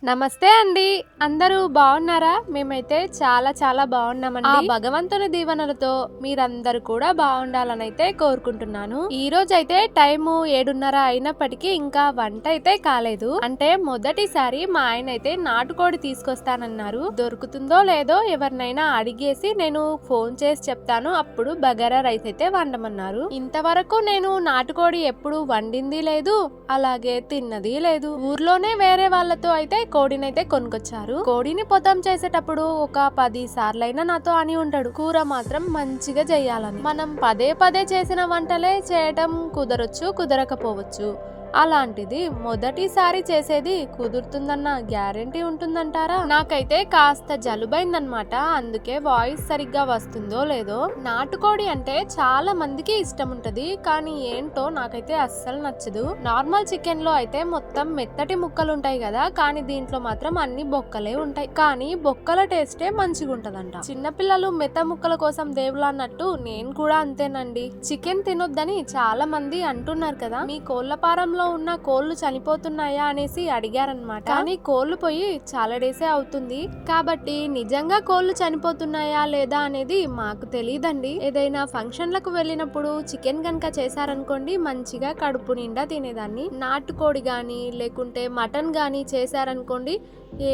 నమస్తే అండి. అందరూ బాగున్నారా? మేమైతే చాలా చాలా బాగున్నామండి. ఆ భగవంతుని దీవెనలతో మీరందరూ కూడా బాగుండాలని అయితే కోరుకుంటున్నాను. ఈ రోజు అయితే టైము 7:30 అయినప్పటికీ ఇంకా వంట అయితే కాలేదు. అంటే మొదటిసారి మా ఆయన అయితే నాటుకోడి తీసుకొస్తానన్నారు. దొరుకుతుందో లేదో ఎవరినైనా అడిగేసి నేను ఫోన్ చేసి చెప్తాను, అప్పుడు బగారా రైస్ అయితే వండమన్నారు. ఇంతవరకు నేను నాటుకోడి ఎప్పుడు వండింది లేదు, అలాగే తిన్నది లేదు. ఊర్లోనే వేరే వాళ్ళతో అయితే కోడినైతే కొనుకొచ్చారు. కోడిని పొతం చేసేటప్పుడు ఒక 10 సార్లైనా నాతో అని ఉంటాడు, కూర మాత్రం మంచిగా చెయ్యాలని. మనం పదే పదే చేసిన వంటలే చేయటం కుదరొచ్చు, కుదరకపోవచ్చు. అలాంటిది మొదటిసారి చేసేది కుదురుతుందన్న గ్యారెంటీ ఉంటుందంటారా? నాకైతే కాస్త జలుబైందనమాట, అందుకే వాయిస్ సరిగ్గా వస్తుందో లేదో. నాటుకోడి అంటే చాలా మందికి ఇష్టం ఉంటది, కానీ ఏంటో నాకైతే అస్సలు నచ్చదు. నార్మల్ చికెన్ లో అయితే మొత్తం మెత్తటి ముక్కలు ఉంటాయి కదా, కానీ దీంట్లో మాత్రం అన్ని బొక్కలే ఉంటాయి. కానీ బొక్కల టేస్టే మంచిగా ఉంటదంట. చిన్నపిల్లలు మెత్త ముక్కల కోసం దేవుళ్ళు అన్నట్టు నేను కూడా అంతేనండి. చికెన్ తినొద్దని చాలా మంది అంటున్నారు కదా. మీ కోళ్ల ఫారంలో ఉన్న కోళ్లు చనిపోతున్నాయా అనేసి అడిగారనమాట. కానీ కోళ్లు పోయి చాలా డేసే అవుతుంది కాబట్టి నిజంగా కోళ్లు చనిపోతున్నాయా లేదా అనేది మాకు తెలియదండి. ఏదైనా ఫంక్షన్లకు వెళ్ళినప్పుడు చికెన్ గనక చేశారనుకోండి, మంచిగా కడుపు నిండా తినేదాన్ని. నాటుకోడి గాని లేకుంటే మటన్ గాని చేశారనుకోండి,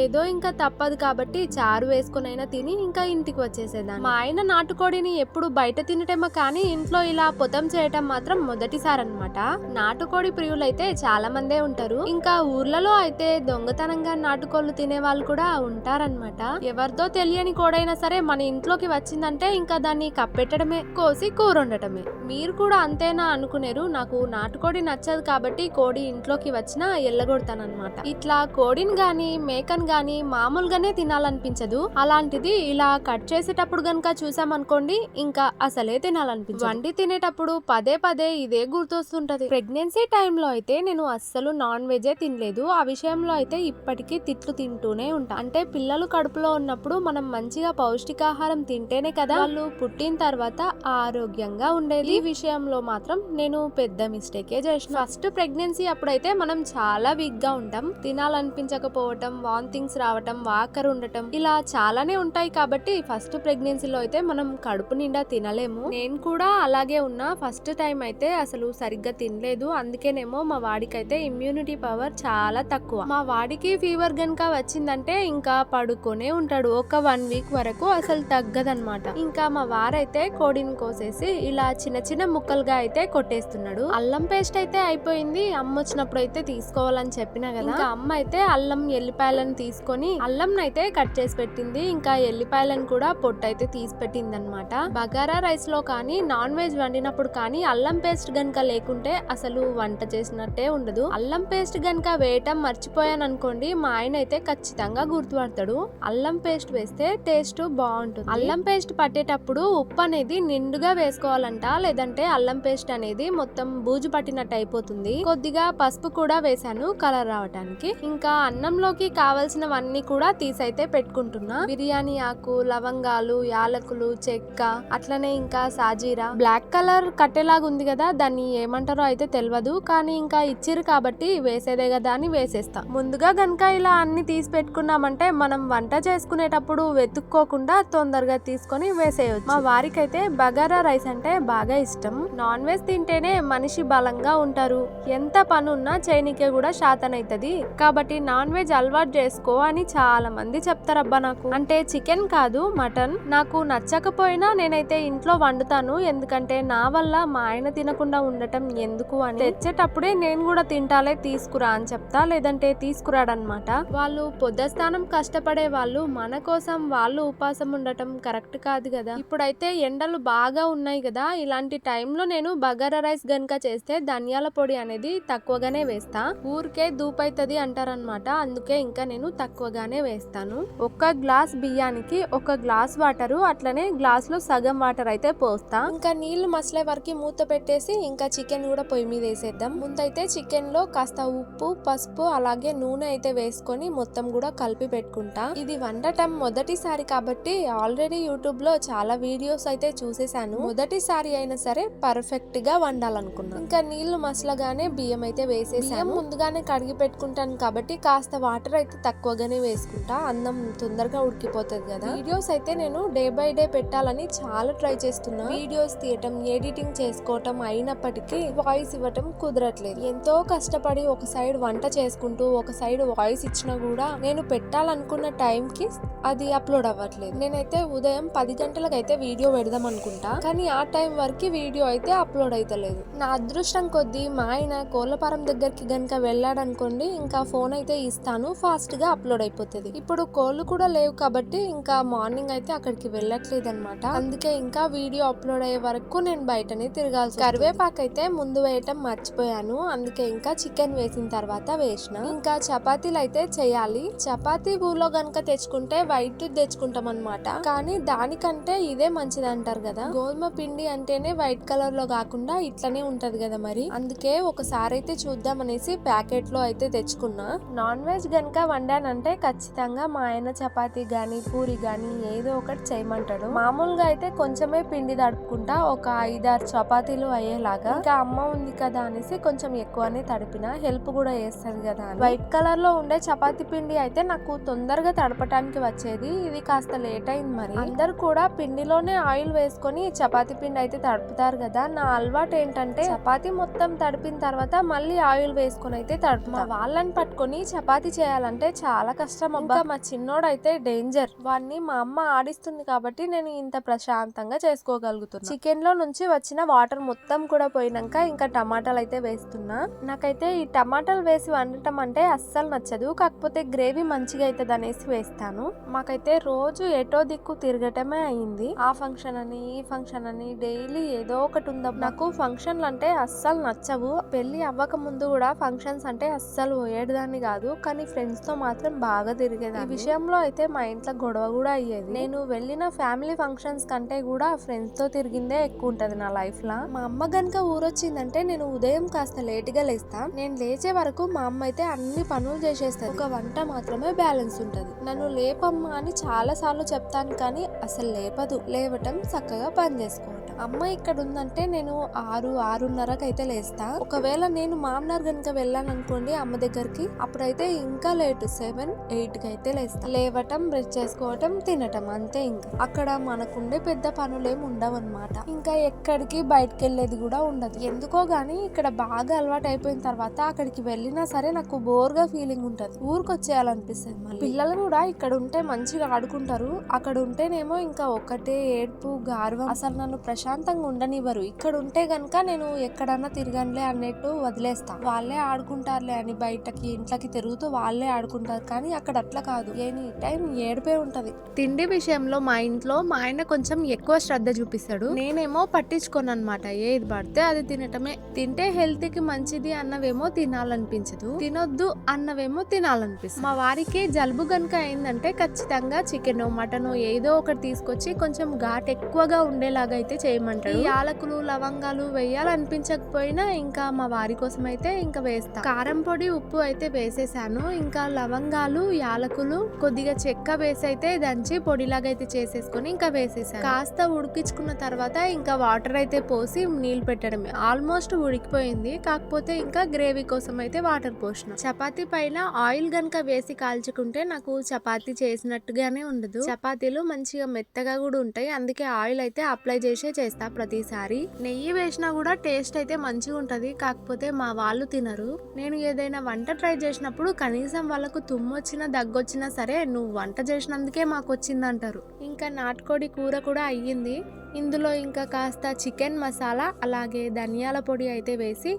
ఏదో ఇంకా తప్పదు కాబట్టి చారు వేసుకునైనా తిని ఇంకా ఇంటికి వచ్చేసేదాన్ని. మా ఆయన నాటుకోడిని ఎప్పుడు బయట తినటమో కానీ ఇంట్లో ఇలా పొతం చేయటం మాత్రం మొదటిసారి అనమాట. నాటుకోడి ప్రియులైతే చాలా మందే ఉంటారు. ఇంకా ఊర్లలో అయితే దొంగతనంగా నాటుకోళ్లు తినే వాళ్ళు కూడా ఉంటారనమాట. ఎవరితో తెలియని కోడైనా సరే మన ఇంట్లోకి వచ్చిందంటే ఇంకా దాన్ని కప్పెట్టడమే, కోసి కూర వండటమే. మీరు కూడా అంతేనా అనుకునేరు. నాకు నాటుకోడి నచ్చదు కాబట్టి కోడి ఇంట్లోకి వచ్చినా ఎల్లగొడతానన్నమాట. ఇట్లా కోడిని గాని మేకన్ గాని మామూలుగానే తినాలనిపించదు. అలాంటిది ఇలా కట్ చేసేటప్పుడు గనక చూసామనుకోండి, ఇంకా అసలే తినాలనిపించదు. వండి తినేటప్పుడు పదే పదే ఇదే గుర్తొస్తుంటది. ప్రెగ్నెన్సీ టైంలో అయితే నేను అస్సలు నాన్ వెజే తినలేదు. ఆ విషయంలో అయితే ఇప్పటికీ తిట్లు తింటూనే ఉంటా. అంటే పిల్లలు కడుపులో ఉన్నప్పుడు మనం మంచిగా పౌష్టికాహారం తింటేనే కదా వాళ్ళు పుట్టిన తర్వాత ఆరోగ్యంగా ఉండేది. ఈ విషయంలో మాత్రం నేను పెద్ద మిస్టేకే చేసిన. ఫస్ట్ ప్రెగ్నెన్సీ అప్పుడైతే మనం చాలా వీక్ గా ఉంటాం. తినాలనిపించకపోవటం, వాంతింగ్స్ రావటం, వాకర్ ఉండటం, ఇలా చాలానే ఉంటాయి. కాబట్టి ఫస్ట్ ప్రెగ్నెన్సీలో అయితే మనం కడుపు నిండా తినలేము. నేను కూడా అలాగే ఉన్నా. ఫస్ట్ టైం అయితే అసలు సరిగ్గా తినలేదు. అందుకేనేమో మా వాడికైతే ఇమ్యూనిటీ పవర్ చాలా తక్కువ. మా వాడికి ఫీవర్ గనక వచ్చిందంటే ఇంకా పడుకొనే ఉంటాడు. ఒక 1 వీక్ వరకు అసలు తగ్గదనమాట. ఇంకా మా వారైతే కోడిని కోసేసి ఇలా చిన్న చిన్న ముక్కలుగా అయితే కొట్టేస్తున్నాడు. అల్లం పేస్ట్ అయితే అయిపోయింది. అమ్మ వచ్చినప్పుడు అయితే తీసుకోవాలని చెప్పినా కదా. ఇంకా అమ్మ అయితే అల్లం ఎల్లిపాయలను తీసుకొని అల్లం అయితే కట్ చేసి పెట్టింది. ఇంకా ఎల్లిపాయలను కూడా పొట్టు అయితే తీసి పెట్టింది అనమాట. బగారా రైస్ లో కానీ నాన్ వెజ్ వండినప్పుడు కానీ అల్లం పేస్ట్ గనక లేకుంటే అసలు వంట చేసినట్టే ఉండదు. అల్లం పేస్ట్ గనక వేయటం మర్చిపోయాను అనుకోండి, మా ఆయన అయితే ఖచ్చితంగా గుర్తుపడతాడు. అల్లం పేస్ట్ వేస్తే టేస్ట్ బాగుంటుంది. అల్లం పేస్ట్ పట్టేటప్పుడు ఉప్పు అనేది నిండుగా వేసుకోవాలంట, లేదంటే అల్లం పేస్ట్ అనేది మొత్తం బూజు పట్టినట్టు అయిపోతుంది. కొద్దిగా పసుపు కూడా వేసాను కలర్ రావడానికి. ఇంకా అన్నంలోకి కావాల్సినవన్నీ కూడా తీసైతే పెట్టుకుంటున్నా. బిర్యానీ ఆకు, లవంగాలు, యాలకులు, చెక్క, అట్లనే ఇంకా సాజీరా. బ్లాక్ కలర్ కట్టేలాగా ఉంది కదా, దాన్ని ఏమంటారో అయితే తెలియదు, కానీ ఇంకా ఇచ్చిరు కాబట్టి వేసేదే కదా అని వేసేస్తా. ముందుగా గనక ఇలా అన్ని తీసి పెట్టుకున్నామంటే మనం వంట చేసుకునేటప్పుడు వెతుక్కోకుండా తొందరగా తీసుకొని వేసేయచ్చు. మా వారికైతే బగారా రైస్ అంటే బాగా ఇష్టం. నాన్ వెజ్ తింటేనే మనిషి బలంగా ఉంటారు. ఎంత పనున్నా చేయనికే కూడా శాతనైతది. కాబట్టి నాన్ వెజ్ అలవాటు చేసుకో అని చాలా మంది చెప్తారబ్బా నాకు. అంటే చికెన్ కాదు, మటన్. నాకు నచ్చకపోయినా నేనైతే ఇంట్లో వండుతాను. ఎందుకంటే నా వల్ల మా ఆయన తినకుండా ఉండటం ఎందుకు అని. తెచ్చేటప్పుడే నేను కూడా తింటాలే, తీసుకురా అని చెప్తా, లేదంటే తీసుకురాడనమాట. వాళ్ళు పొద్దస్థానం కష్టపడే వాళ్ళు, మన కోసం వాళ్ళు ఉపాసం ఉండటం కరెక్ట్ కాదు కదా. ఇప్పుడైతే ఎండలు బాగా ఉన్నాయి కదా, ఇలాంటి టైంలో నేను బగారా రైస్ గనక చేస్తే ధనియాల పొడి అనేది తక్కువగానే వేస్తా. ఊరికే దూపైతది అంటారనమాట, అందుకే ఇంకా నేను తక్కువగానే వేస్తాను. 1 గ్లాస్ బియ్యానికి 1 గ్లాస్ వాటరు, అట్లనే గ్లాస్ లో సగం వాటర్ అయితే పోస్తా. ఇంకా నీళ్లు మసలే వరకు మూత పెట్టేసి ఇంకా చికెన్ కూడా పొయ్యి మీద వేసేద్దాం. ముందైతే నేనైతే చికెన్ లో కాస్త ఉప్పు, పసుపు అలాగే నూనె అయితే వేసుకొని మొత్తం కూడా కలిపి పెట్టుకుంటా. ఇది వండటం మొదటిసారి కాబట్టి ఆల్రెడీ యూట్యూబ్ లో చాలా వీడియోస్ అయితే చూసేసాను. మొదటిసారి అయినా సరే పర్ఫెక్ట్ గా వండాలనుకున్నా. ఇంకా నీళ్లు మసలగానే బియ్యం అయితే వేసేసాను. ముందుగానే కడిగి పెట్టుకుంటాను కాబట్టి కాస్త వాటర్ అయితే తక్కువగానే వేసుకుంటా, అన్నం తొందరగా ఉడికిపోతుంది కదా. వీడియోస్ అయితే నేను డే బై డే పెట్టాలని చాలా ట్రై చేస్తున్నా. వీడియోస్ తీయటం, ఎడిటింగ్ చేసుకోవటం అయినప్పటికీ వాయిస్ ఇవ్వటం కుదరట్లేదు. ఎంతో కష్టపడి ఒక సైడ్ వంట చేసుకుంటూ ఒక సైడ్ వాయిస్ ఇచ్చినా కూడా నేను పెట్టాలనుకున్న టైం కి అది అప్లోడ్ అవ్వట్లేదు. నేనైతే ఉదయం 10 గంటలకైతే వీడియో పెడదాం అనుకుంటా, కానీ ఆ టైం వరకు వీడియో అయితే అప్లోడ్ అయితలేదు. నా అదృష్టం కొద్దీ మా ఆయన కోళ్లపారం దగ్గరికి గనుక వెళ్ళాడనుకోండి, ఇంకా ఫోన్ అయితే ఇస్తాను, ఫాస్ట్ గా అప్లోడ్ అయిపోతుంది. ఇప్పుడు కోళ్లు కూడా లేవు కాబట్టి ఇంకా మార్నింగ్ అయితే అక్కడికి వెళ్ళట్లేదు అనమాట. అందుకే ఇంకా వీడియో అప్లోడ్ అయ్యే వరకు నేను బయటనే తిరగాల్సి. కరివేపాకు అయితే ముందు వేయటం మర్చిపోయాను, అందుకే ఇంకా చికెన్ వేసిన తర్వాత వేసిన. ఇంకా చపాతీలు అయితే చేయాలి. చపాతీ ఊలో గనక తెచ్చుకుంటే వైట్ తెచ్చుకుంటాం అనమాట, కానీ దానికంటే ఇదే మంచిది అంటారు కదా. గోధుమ పిండి అంటేనే వైట్ కలర్ లో కాకుండా ఇట్లనే ఉంటది కదా, మరి అందుకే ఒకసారి అయితే చూద్దాం అనేసి ప్యాకెట్ లో అయితే తెచ్చుకున్నా. నాన్ వెజ్ గనక వండానంటే ఖచ్చితంగా మా ఆయన చపాతీ గాని పూరి గాని ఏదో ఒకటి చేయమంటాడు. మామూలుగా అయితే కొంచెమే పిండి తడుపుకుంటా, ఒక 5-6 చపాతీలు అయ్యేలాగా. ఇంకా అమ్మ ఉంది కదా అనేసి కొంచెం ఎక్కువనే తడిపిన, హెల్ప్ కూడా చేస్తుంది కదా. వైట్ కలర్ లో ఉండే చపాతీ పిండి అయితే నాకు తొందరగా తడపటానికి వచ్చేది, ఇది కాస్త లేట్ అయింది. మరి అందరు కూడా పిండిలోనే ఆయిల్ వేసుకొని చపాతీ పిండి అయితే తడుపుతారు కదా. నా అలవాటు ఏంటంటే చపాతీ మొత్తం తడిపిన తర్వాత మళ్ళీ ఆయిల్ వేసుకొని అయితే తడుపుతా. వాళ్ళని పట్టుకొని చపాతీ చేయాలంటే చాలా కష్టం అబ్బా. మా చిన్నోడు అయితే డేంజర్, వాడిని మా అమ్మ ఆడిస్తుంది కాబట్టి నేను ఇంత ప్రశాంతంగా చేసుకోగలుగుతున్నా. చికెన్ లో నుంచి వచ్చిన వాటర్ మొత్తం కూడా పోయినాక ఇంకా టమాటాలు అయితే వేస్తున్నా. నాకైతే ఈ టమాటాలు వేసి వండటం అంటే అస్సలు నచ్చదు, కాకపోతే గ్రేవీ మంచిగా అవుతుంది అనేసి వేస్తాను. మాకైతే రోజు ఎటో దిక్కు తిరగటమే అయింది. ఆ ఫంక్షన్ అని ఈ ఫంక్షన్ అని డైలీ ఏదో ఒకటి ఉందా. నాకు ఫంక్షన్లు అంటే అస్సలు నచ్చవు. పెళ్లి అవ్వక ముందు కూడా ఫంక్షన్స్ అంటే అస్సలు పోయేదాన్ని కాదు, కానీ ఫ్రెండ్స్ తో మాత్రం బాగా తిరిగేది. ఈ విషయంలో అయితే మా ఇంట్లో గొడవ కూడా అయ్యేది. నేను వెళ్ళిన ఫ్యామిలీ ఫంక్షన్స్ కంటే కూడా ఫ్రెండ్స్ తో తిరిగిందే ఎక్కువ ఉంటది నా లైఫ్ లా. మా అమ్మ గనుక ఊరొచ్చిందంటే నేను ఉదయం కాస్త లేట్ గా లేస్తా. నేను లేచే వరకు మా అమ్మ అయితే అన్ని పనులు చేసేస్తుంది, ఒక వంట మాత్రమే బ్యాలెన్స్ ఉంటది. నన్ను లేపమ్మా అని చాలా సార్లు చెప్తాను, కానీ అసలు లేపదు. లేవటం చక్కగా పని చేసుకోవటం. అమ్మ ఇక్కడ ఉందంటే నేను 6-6:30కి అయితే లేస్తా. ఒకవేళ నేను మామనార్ గనుక వెళ్ళాను అనుకోండి అమ్మ దగ్గరికి, అప్పుడైతే ఇంకా లేటు 7-8కి అయితే లేస్తా. లేవటం, బ్రష్ చేసుకోవటం, తినటం, అంతే. ఇంకా అక్కడ మనకుండే పెద్ద పనులేమి ఉండవు అనమాట. ఇంకా ఎక్కడికి బయటకు వెళ్ళేది కూడా ఉండదు. ఎందుకో గానీ ఇక్కడ బాగా అలవాటు అయిపోయిన తర్వాత అక్కడికి వెళ్ళినా సరే నాకు బోర్ గా ఫీలింగ్ ఉంటది, ఊరికొచ్చేయాలనిపిస్తుంది. మళ్ళీ పిల్లలు కూడా ఇక్కడ ఉంటే మంచిగా ఆడుకుంటారు, అక్కడ ఉంటేనేమో ఇంకా ఒకటే ఏడ్పు, గార్వం, అసలు నన్ను ప్రశాంతంగా ఉండనివ్వరు. ఇక్కడ ఉంటే గనక నేను ఎక్కడన్నా తిరగనులే అన్నట్టు వదిలేస్తా. వాళ్ళే ఆడుకుంటారులే అని బయటకి ఇంట్లోకి తిరుగుతూ వాళ్ళే ఆడుకుంటారు, కానీ అక్కడ అట్లా కాదు, ఎనీ టైం ఏడిపే ఉంటది. తిండి విషయంలో మా ఇంట్లో మా ఆయన కొంచెం ఎక్కువ శ్రద్ధ చూపిస్తాడు, నేనేమో పట్టించుకోను అనమాట. ఏది పడితే అది తినటమే. తింటే హెల్త్ కి మంచిది అన్నవేమో తినాలనిపించదు, తినొద్దు అన్నవేమో తినాలనిపిస్తుంది. మా వారికి జలుబు గనుక అయిందంటే ఖచ్చితంగా చికెన్, మటన్ ఏదో ఒకటి తీసుకొచ్చి కొంచెం ఘాట్ ఎక్కువగా ఉండేలాగా అయితే చేయమంటాడు. యాలకులు, లవంగాలు వేయాలనిపించకపోయినా ఇంకా మా వారి కోసం అయితే ఇంకా వేస్తా. కారం పొడి, ఉప్పు అయితే వేసేసాను. ఇంకా లవంగాలు, యాలకులు, కొద్దిగా చెక్క వేసి అయితే దంచి పొడిలాగా అయితే చేసేసుకొని ఇంకా వేసేసాను. కాస్త ఉడికించుకున్న తర్వాత ఇంకా వాటర్ అయితే పోసి నీళ్లు పెట్టడమే. ఆల్మోస్ట్ ఉడికిపోయింది, కాకపోతే ఇంకా గ్రేవీ కోసం అయితే వాటర్ పోసిన. చపాతీ పైన ఆయిల్ గనక వేసి కాల్చుకుంటే నాకు చపాతీ చేసినట్టుగానే ఉండదు. చపాతీలు మంచిగా మెత్తగా కూడా ఉంటాయి, అందుకే ఆయిల్ అయితే అప్లై చేసే చేస్తా ప్రతిసారి. నెయ్యి వేసినా కూడా టేస్ట్ అయితే మంచిగా ఉంటది, కాకపోతే మా వాళ్ళు తినరు. నేను ఏదైనా వంట ట్రై చేసినప్పుడు కనీసం వాళ్ళకు తుమ్మొచ్చినా దగ్గొచ్చినా సరే నువ్వు వంట చేసినందుకే మాకు వచ్చిందంటారు. ఇంకా నాటుకోడి కూర కూడా అయ్యింది. ఇందులో ఇంకా కాస్త చికెన్ మసాలా అలాగే ధనియాల పొడి అయితే వేసి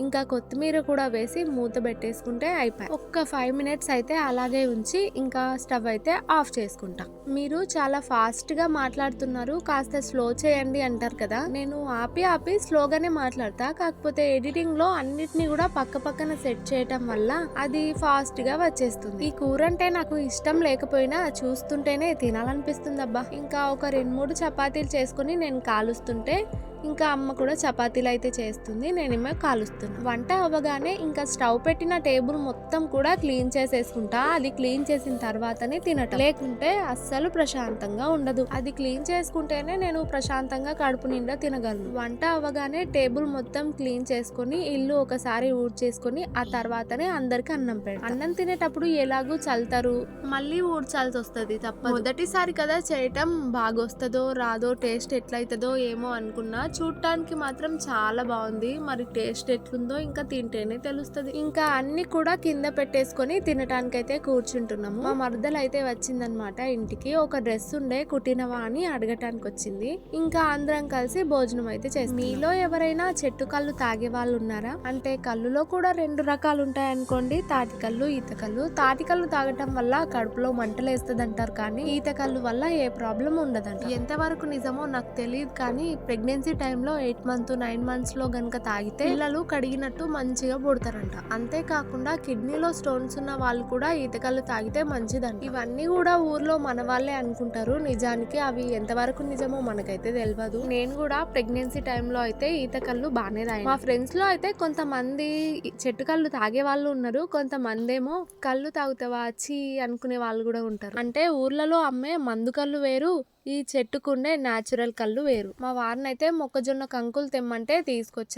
ఇంకా కొత్తిమీర కూడా వేసి మూత పెట్టేసుకుంటే అయిపోయి. ఒక్క 5 మినిట్స్ అయితే అలాగే ఉంచి ఇంకా స్టవ్ అయితే ఆఫ్ చేసుకుంటా. మీరు చాలా ఫాస్ట్ గా మాట్లాడుతున్నారు, కాస్త స్లో చేయండి అంటారు కదా. నేను ఆపి స్లోగానే మాట్లాడతా, కాకపోతే ఎడిటింగ్ లో అన్నిటిని కూడా పక్క పక్కన సెట్ చేయటం వల్ల అది ఫాస్ట్ గా వచ్చేస్తుంది. ఈ కూర అంటే నాకు ఇష్టం లేకపోయినా చూస్తుంటేనే తినాలనిపిస్తుంది అబ్బా. ఇంకా ఒక 2-3 చపాతీలు చేసుకుని నేను కాలుస్తుంటే ఇంకా అమ్మ కూడా చపాతీలు అయితే చేస్తుంది, నేనేమో కాలుస్తున్నా. వంట అవ్వగానే ఇంకా స్టవ్ పెట్టిన టేబుల్ మొత్తం కూడా క్లీన్ చేసేసుకుంటా. అది క్లీన్ చేసిన తర్వాతనే తినటం, లేకుంటే అస్సలు ప్రశాంతంగా ఉండదు. అది క్లీన్ చేసుకుంటేనే నేను ప్రశాంతంగా కడుపు నిండా తినగలను. వంట అవ్వగానే టేబుల్ మొత్తం క్లీన్ చేసుకొని ఇల్లు ఒకసారి ఊడ్చేసుకొని ఆ తర్వాతనే అందరికి అన్నం పెడతాం. అన్నం తినేటప్పుడు ఎలాగూ చల్తారు, మళ్ళీ ఊడ్చాల్సి వస్తుంది తప్ప. మొదటిసారి కదా చేయటం, బాగొస్తుందో రాదో, టేస్ట్ ఎట్లయితుందో ఏమో అనుకున్నా. చూడటానికి మాత్రం చాలా బాగుంది, మరి టేస్ట్ ఎట్లుందో ఇంకా తింటేనే తెలుస్తుంది. ఇంకా అన్ని కూడా కింద పెట్టేసుకొని తినటానికి అయితే కూర్చుంటున్నాము. మా మరదలు అయితే వచ్చిందనమాట ఇంటికి. ఒక డ్రెస్ ఉండే కుట్టినవా అని అడగటానికి వచ్చింది. ఇంకా అందరం కలిసి భోజనం అయితే చేస్తాం. మీలో ఎవరైనా చెట్టు కళ్ళు తాగే వాళ్ళు ఉన్నారా? అంటే కళ్ళులో కూడా 2 రకాలు ఉంటాయి అనుకోండి, తాటికల్లు, ఈతకల్లు. తాటికల్లు తాగటం వల్ల కడుపులో మంటలు వేస్తుంది అంటారు, కానీ ఈతకల్లు వల్ల ఏ ప్రాబ్లం ఉండదంట. ఎంతవరకు నిజమో నాకు తెలియదు, కానీ ప్రెగ్నెన్సీ టైంలో 8 మంత్ 9 మంత్స్ లో గనక తాగితే పిల్లలు కడిగినట్టు మంచిగా పుడతారంట. అంతేకాకుండా కిడ్నీలో స్టోన్స్ ఉన్న వాళ్ళు కూడా ఈతకల్లు తాగితే మంచిదంట. ఇవన్నీ కూడా ఊర్లో మన వాళ్ళే అనుకుంటారు, నిజానికి అవి ఎంతవరకు నిజమో మనకైతే తెలియదు. నేను కూడా ప్రెగ్నెన్సీ టైంలో అయితే ఈతకల్లు బాగానే తాగాను. మా ఫ్రెండ్స్ లో అయితే కొంతమంది చెట్టు కళ్ళు తాగే వాళ్ళు ఉన్నారు, కొంతమంది ఏమో కళ్ళు తాగుతావా చీ అనుకునే వాళ్ళు కూడా ఉంటారు. అంటే ఊర్లలో అమ్మే మందు కళ్ళు వేరు, ఈ చెట్టుకుండే న్యాచురల్ కళ్ళు వేరు. మా వారినైతే మొక్కజొన్న కంకులు తెమ్మంటే తీసుకొచ్చి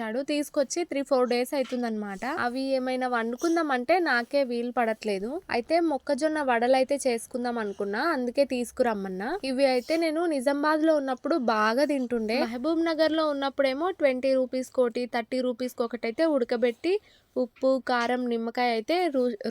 3-4 డేస్ అవుతుందన్నమాట. అవి ఏమైనా వండుకుందామంటే నాకే వీలు పడట్లేదు. అయితే మొక్కజొన్న వడలు అయితే చేసుకుందాం అనుకున్నా, అందుకే తీసుకురమ్మన్నా. ఇవి అయితే నేను నిజామాబాద్ లో ఉన్నప్పుడు బాగా తింటుండే. మహబూబ్ నగర్ లో ఉన్నప్పుడేమో 20 రూపీస్ కోటి, 30 రూపీస్ ఒకటైతే ఉడకబెట్టి ఉప్పు కారం నిమ్మకాయ అయితే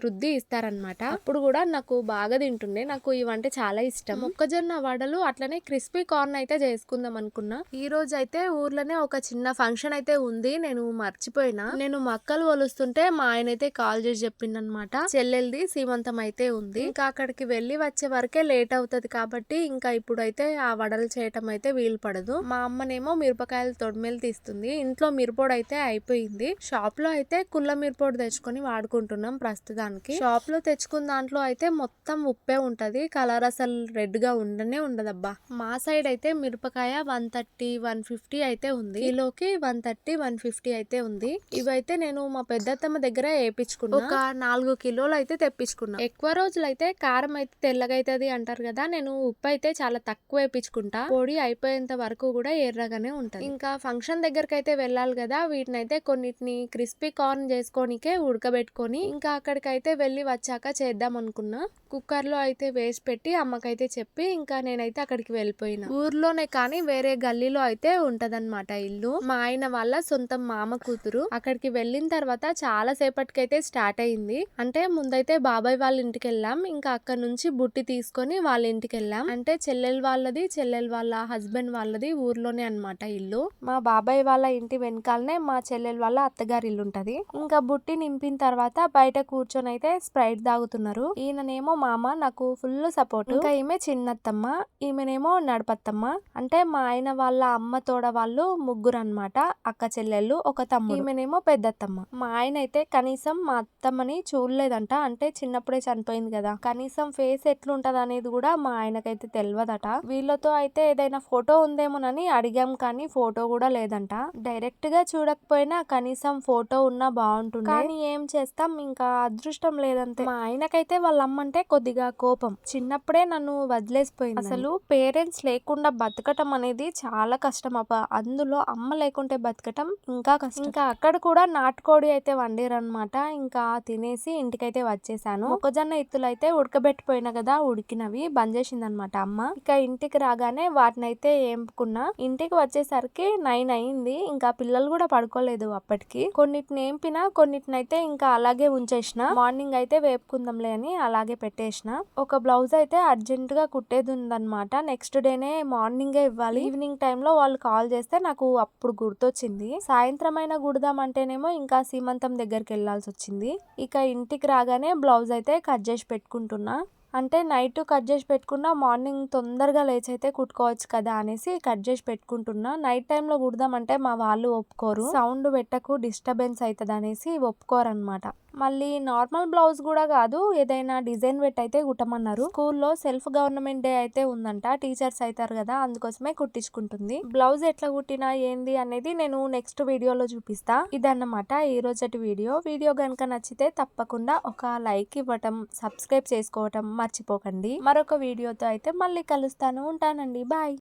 రుద్ది ఇస్తారనమాట. అప్పుడు కూడా నాకు బాగా తింటుండే. నాకు ఇవంటే చాలా ఇష్టం. మొక్కజొన్న వడలు అట్లనే క్రిస్పీ కార్న్ అయితే చేసుకుందాం అనుకున్నా. ఈ రోజు అయితే ఊర్లోనే ఒక చిన్న ఫంక్షన్ అయితే ఉంది, నేను మర్చిపోయినా. నేను మక్కలు ఒలుస్తుంటే మా ఆయన అయితే కాల్ చేసి చెప్పిందనమాట, చెల్లెల్ది సీమంతం అయితే ఉంది, ఇంకా అక్కడికి వెళ్ళి వచ్చే వరకే లేట్ అవుతుంది కాబట్టి ఇంకా ఇప్పుడైతే ఆ వడలు చేయటం అయితే వీలు పడదు. మా అమ్మనేమో మిరపకాయలు తొడిమెలు తీస్తుంది. ఇంట్లో మిరపొడి అయితే అయిపోయింది. షాప్ లో అయితే కుల్ల మిరపొడి తెచ్చుకొని వాడుకుంటున్నాం ప్రస్తుతానికి. షాప్ లో తెచ్చుకున్న దాంట్లో అయితే మొత్తం ఉప్పే ఉంటది, కలర్ అసలు రెడ్ గా ఉండనే ఉండదబ్బా. మా సైడ్ అయితే మిరపకాయ 130-150 అయితే ఉంది, కిలోకి 130-150 అయితే ఉంది. ఇవైతే నేను మా పెద్దత్తమ్మ దగ్గర వేయించుకున్నా, ఒక 4 కిలోలు అయితే తెప్పించుకున్నా. ఎక్కువ రోజులు అయితే కారం అయితే తెల్లగా అవుతుంది అంటారు కదా, నేను ఉప్పు అయితే చాలా తక్కువ వేయించుకుంటా. పొడి అయిపోయేంత వరకు కూడా ఎర్రగానే ఉంటది. ఇంకా ఫంక్షన్ దగ్గరకు అయితే వెళ్ళాలి కదా, వీటిని అయితే కొన్నిటిని క్రిస్పీ కార్న్ చేసుకోనికే ఉడకబెట్టుకొని ఇంకా అక్కడికైతే వెళ్ళి వచ్చాక చేద్దాం అనుకున్నా. కుక్కర్ లో అయితే వేసి పెట్టి అమ్మకైతే చెప్పి ఇంకా నేనైతే అక్కడికి వెళ్ళిపోయినా. ఊర్లోనే కానీ వేరే గల్లీలో అయితే ఉంటదన్నమాట ఇల్లు. మా ఆయన వాళ్ళ సొంత మామ కూతురు. అక్కడికి వెళ్ళిన తర్వాత చాలా సేపటికైతే స్టార్ట్ అయింది. అంటే ముందైతే బాబాయ్ వాళ్ళ ఇంటికి వెళ్ళాం, ఇంకా అక్కడ నుంచి బుట్టి తీసుకొని వాళ్ళ ఇంటికి వెళ్ళాం. అంటే చెల్లెల్ వాళ్ళ హస్బెండ్ వాళ్ళది ఊర్లోనే అన్నమాట ఇల్లు. మా బాబాయ్ వాళ్ళ ఇంటి వెనకాలనే మా చెల్లెల్ వాళ్ళ అత్తగారి ఇల్లు ఉంటది. ఇంకా బుట్టి నింపిన తర్వాత బయట కూర్చొని అయితే స్ప్రైట్ తాగుతున్నారు. ఈయననేమో మామ, నాకు ఫుల్ సపోర్ట్. ఇంకా ఈమె చిన్నత్తమ్మ, ఈమెనేమో నడపత్తమ్మ. అంటే మా ఆయన వాళ్ళ అమ్మ తోడ వాళ్ళు ముగ్గురు అన్నమాట, అక్క చెల్లెళ్ళు, ఒక తమ్ముడు. ఈమెనేమో పెద్దత్తమ్మ. మా ఆయన అయితే కనీసం మా అత్తమ్మని చూడలేదంట, అంటే చిన్నప్పుడే చనిపోయింది కదా, కనీసం ఫేస్ ఎట్లుంటది అనేది కూడా మా ఆయనకైతే తెలియదట. వీళ్ళతో అయితే ఏదైనా ఫోటో ఉందేమోనని అడిగాం, కానీ ఫోటో కూడా లేదంట. డైరెక్ట్ గా చూడకపోయినా కనీసం ఫోటో ఉన్నా బాగుంటుంది, కానీ ఏం చేస్తాం, ఇంకా అదృష్టం లేదంతే. మా ఆయనకైతే వాళ్ళ అమ్మంటే కొద్దిగా కోపం. చిన్నప్పుడే నన్ను వదిలేసిపోయింది. అసలు పేరెంట్స్ లేకుండా బతకటం అనేది చాలా కష్టం అబ్బా, అందులో అమ్మ లేకుంటే బతకటం ఇంకా కష్టం. ఇంకా అక్కడ కూడా నాటుకోడి అయితే వండిరనమాట. ఇంకా తినేసి ఇంటికైతే వచ్చేసాను. మొక్కజొన్న ఇత్తులు అయితే ఉడకబెట్టిపోయినా కదా, ఉడికినవి బంద్ చేసింది అనమాట అమ్మ. ఇక ఇంటికి రాగానే వాటిని అయితే ఏంపుకున్నా. ఇంటికి వచ్చేసరికి 9 అయింది. ఇంకా పిల్లలు కూడా పడుకోలేదు అప్పటికి. కొన్నిటిని ఏంపినా, కొన్నిటినైతే ఇంకా అలాగే ఉంచేసిన. మార్నింగ్ అయితే వేపుకుందాంలే అని అలాగే పెట్టేసిన. ఒక బ్లౌజ్ అయితే అర్జెంట్ గా కుట్టేది ఉందన్నమాట, నెక్స్ట్ డేనే మార్నింగే ఇవ్వాలి. ఈవినింగ్ టైంలో వాళ్ళు కాల్ చేస్తే నాకు అప్పుడు గుర్తొచ్చింది. సాయంత్రం అయినా కుడదామంటేనేమో ఇంకా సీమంతం దగ్గరికి వెళ్లాల్సి వచ్చింది. ఇక ఇంటికి రాగానే బ్లౌజ్ అయితే కట్ చేసి పెట్టుకుంటున్నా. అంటే నైట్ కట్ చేసి పెట్టుకున్నా, మార్నింగ్ తొందరగా లేచి అయితే కుట్టుకోవచ్చు కదా అనేసి కట్ చేసి పెట్టుకుంటున్నా. నైట్ టైంలో కుడదామంటే మా వాళ్ళు ఒప్పుకోరు, సౌండ్ పెట్టకు డిస్టర్బెన్స్ అవుతుంది అనేసి ఒప్పుకోరు అనమాట. మళ్ళీ నార్మల్ బ్లౌజ్ కూడా కాదు, ఏదైనా డిజైన్ పెట్టి అయితే కుట్టమన్నారు. స్కూల్లో సెల్ఫ్ గవర్నమెంట్ డే అయితే ఉందంట, టీచర్స్ అవుతారు కదా, అందుకోసమే కుట్టించుకుంటుంది. బ్లౌజ్ ఎట్లా కుట్టినా ఏంది అనేది నేను నెక్స్ట్ వీడియోలో చూపిస్తా. ఇదన్నమాట ఈ రోజటి వీడియో గనుక నచ్చితే తప్పకుండా ఒక లైక్ ఇవ్వటం, సబ్స్క్రైబ్ చేసుకోవటం మర్చిపోకండి. మరొక వీడియోతో అయితే మళ్ళీ కలుస్తాను. ఉంటానండి. బాయ్.